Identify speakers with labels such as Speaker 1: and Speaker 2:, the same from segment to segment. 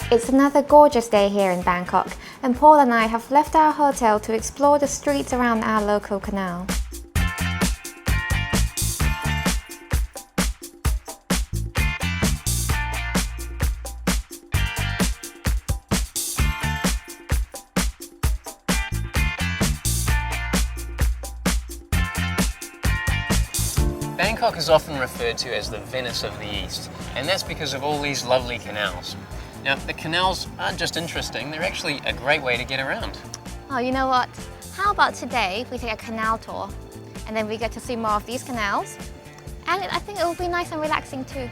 Speaker 1: It's another gorgeous day here in Bangkok, and Paul and I have left our hotel to explore the streets around our local canal.
Speaker 2: Bangkok is often referred to as the Venice of the East, and that's because of all these lovely canals. Now, the canals aren't just interesting, they're actually a great way to get around.
Speaker 1: Oh, you know what? How about today we take a canal tour, and then we get to see more of these canals, and I think it will be nice and relaxing too.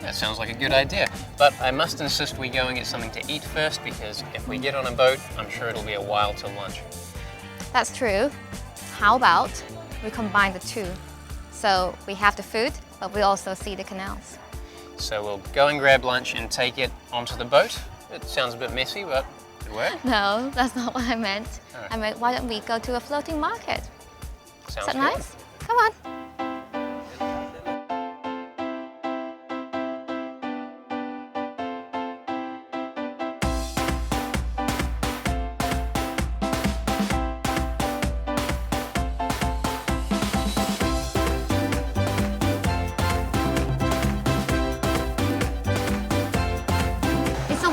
Speaker 2: That sounds like a good idea, but I must insist we go and get something to eat first, because if we get on a boat, I'm sure it'll be a while till lunch.
Speaker 1: That's true. How about we combine the two? So we have the food, but we also see the canals.
Speaker 2: So we'll go and grab lunch and take it onto the boat. It sounds a bit messy, but it work.
Speaker 1: No, that's not what I meant.
Speaker 2: Right.
Speaker 1: I meant, why don't we go to a floating market?
Speaker 2: Sounds
Speaker 1: Is that
Speaker 2: good.
Speaker 1: nice? Come on.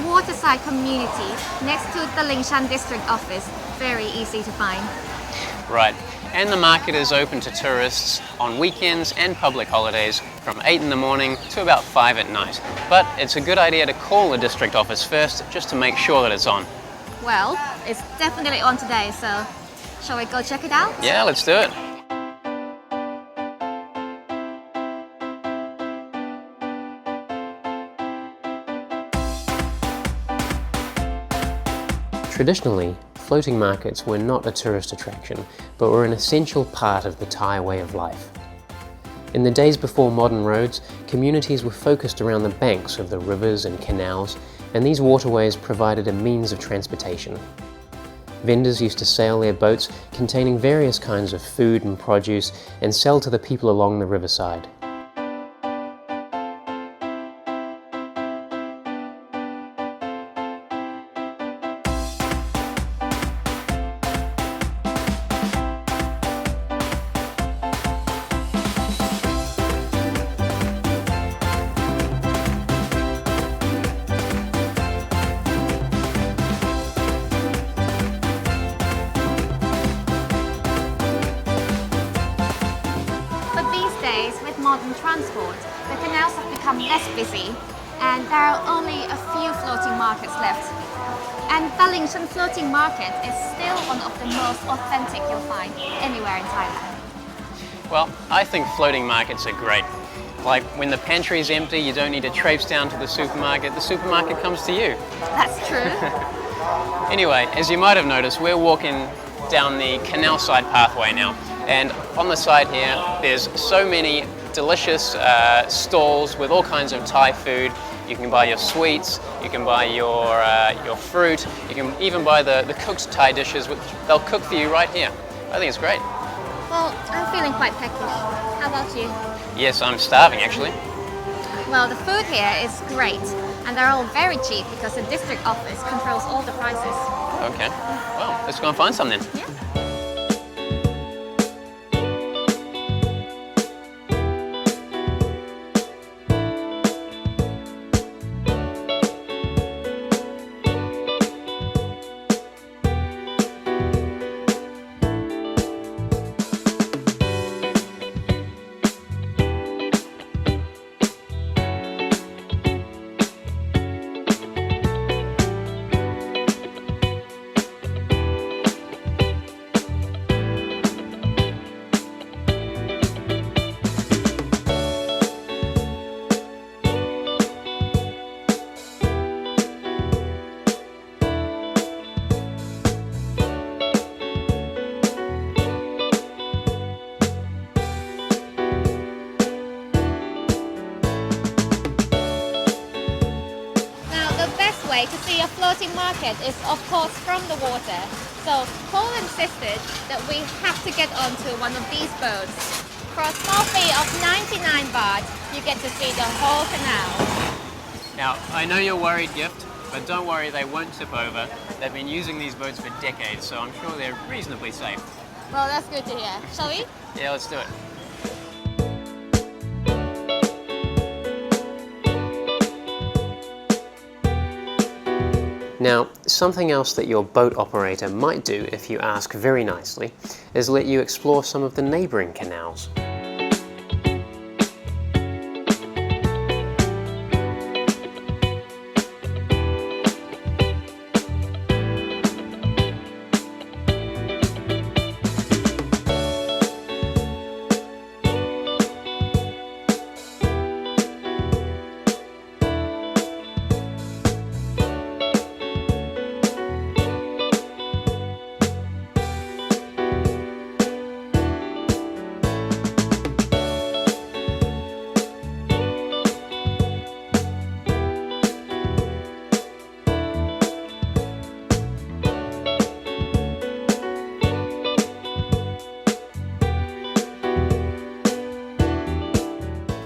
Speaker 1: Waterside community next to the Talingchan district office. Very easy to find.
Speaker 2: Right, and the market is open to tourists on weekends and public holidays from 8 in the morning to about 5 at night. But it's a good idea to call the district office first just to make sure that it's on.
Speaker 1: Well, it's definitely on today, so shall we go check it out?
Speaker 2: Yeah, let's do it. Traditionally, floating markets were not a tourist attraction, but were an essential part of the Thai way of life. In the days before modern roads, communities were focused around the banks of the rivers and canals, and these waterways provided a means of transportation. Vendors used to sail their boats containing various kinds of food and produce and sell to the people along the riverside.
Speaker 1: With modern transport, the canals have become less busy and there are only a few floating markets left. And Talingchan floating market is still one of the most authentic you'll find anywhere in Thailand.
Speaker 2: Well, I think floating markets are great. Like when the pantry is empty, you don't need to traipse down to the supermarket comes to you.
Speaker 1: That's true.
Speaker 2: Anyway, as you might have noticed, we're walking down the canal side pathway now. And on the side here, there's so many delicious stalls with all kinds of Thai food. You can buy your sweets, you can buy your fruit, you can even buy the cooked Thai dishes, which they'll cook for you right here. I think it's great.
Speaker 1: Well, I'm feeling quite peckish. How about you?
Speaker 2: Yes, I'm starving actually.
Speaker 1: Well, the food here is great, and they're all very cheap because the district office controls all the prices.
Speaker 2: Okay, well, let's go and find some then.
Speaker 1: Yeah. To see a floating market is of course from the water. So Paul insisted that we have to get onto one of these boats. For a small fee of 99 baht, you get to see the whole canal.
Speaker 2: Now, I know you're worried, Gift, But don't worry, they won't tip over. They've been using these boats for decades, so I'm sure they're reasonably safe.
Speaker 1: Well, that's good to hear. Shall we?
Speaker 2: Yeah, let's do it. Now, something else that your boat operator might do if you ask very nicely is let you explore some of the neighbouring canals.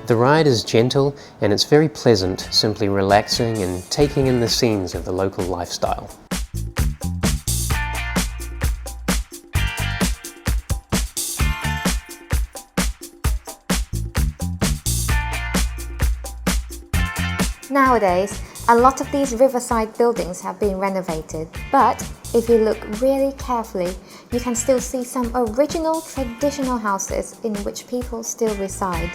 Speaker 2: The ride is gentle and it's very pleasant, simply relaxing and taking in the scenes of the local lifestyle.
Speaker 1: Nowadays, a lot of these riverside buildings have been renovated, but if you look really carefully, you can still see some original traditional houses in which people still reside.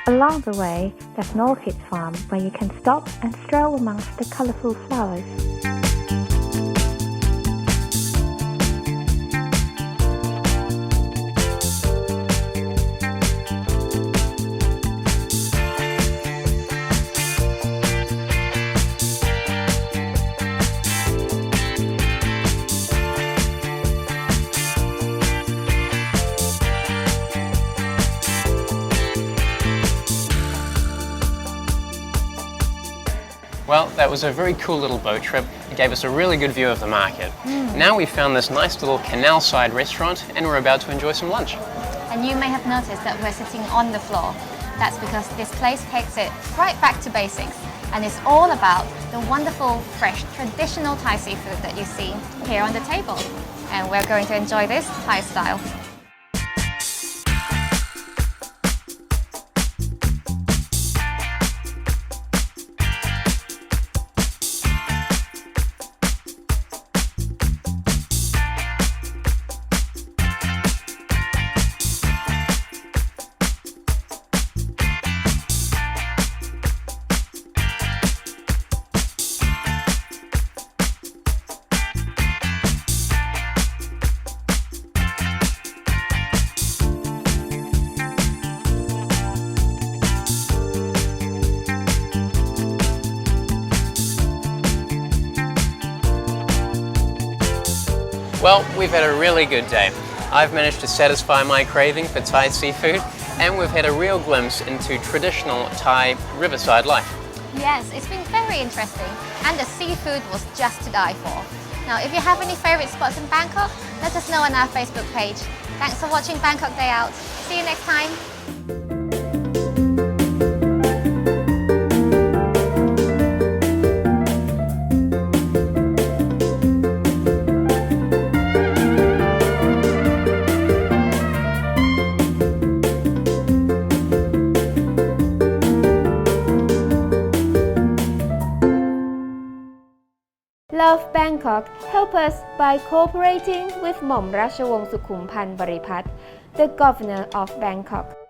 Speaker 3: Along the way, there's an orchid farm where you can stop and stroll amongst the colourful flowers.
Speaker 2: Well, that was a very cool little boat trip. It gave us a really good view of the market. Now we've found this nice little canal-side restaurant and we're about to enjoy some lunch.
Speaker 1: And you may have noticed that we're sitting on the floor. That's because this place takes it right back to basics, and it's all about the wonderful, fresh, traditional Thai seafood that you see here on the table. And we're going to enjoy this Thai style.
Speaker 2: Well, we've had a really good day. I've managed to satisfy my craving for Thai seafood, and we've had a real glimpse into traditional Thai riverside life.
Speaker 1: Yes, it's been very interesting, and the seafood was just to die for. Now, if you have any favorite spots in Bangkok, let us know on our Facebook page. Thanks for watching Bangkok Day Out. See you next time.
Speaker 4: Love Bangkok help us by cooperating with หม่อมราชวงศ์สุขุมพันธ์บริพัตร the Governor of Bangkok.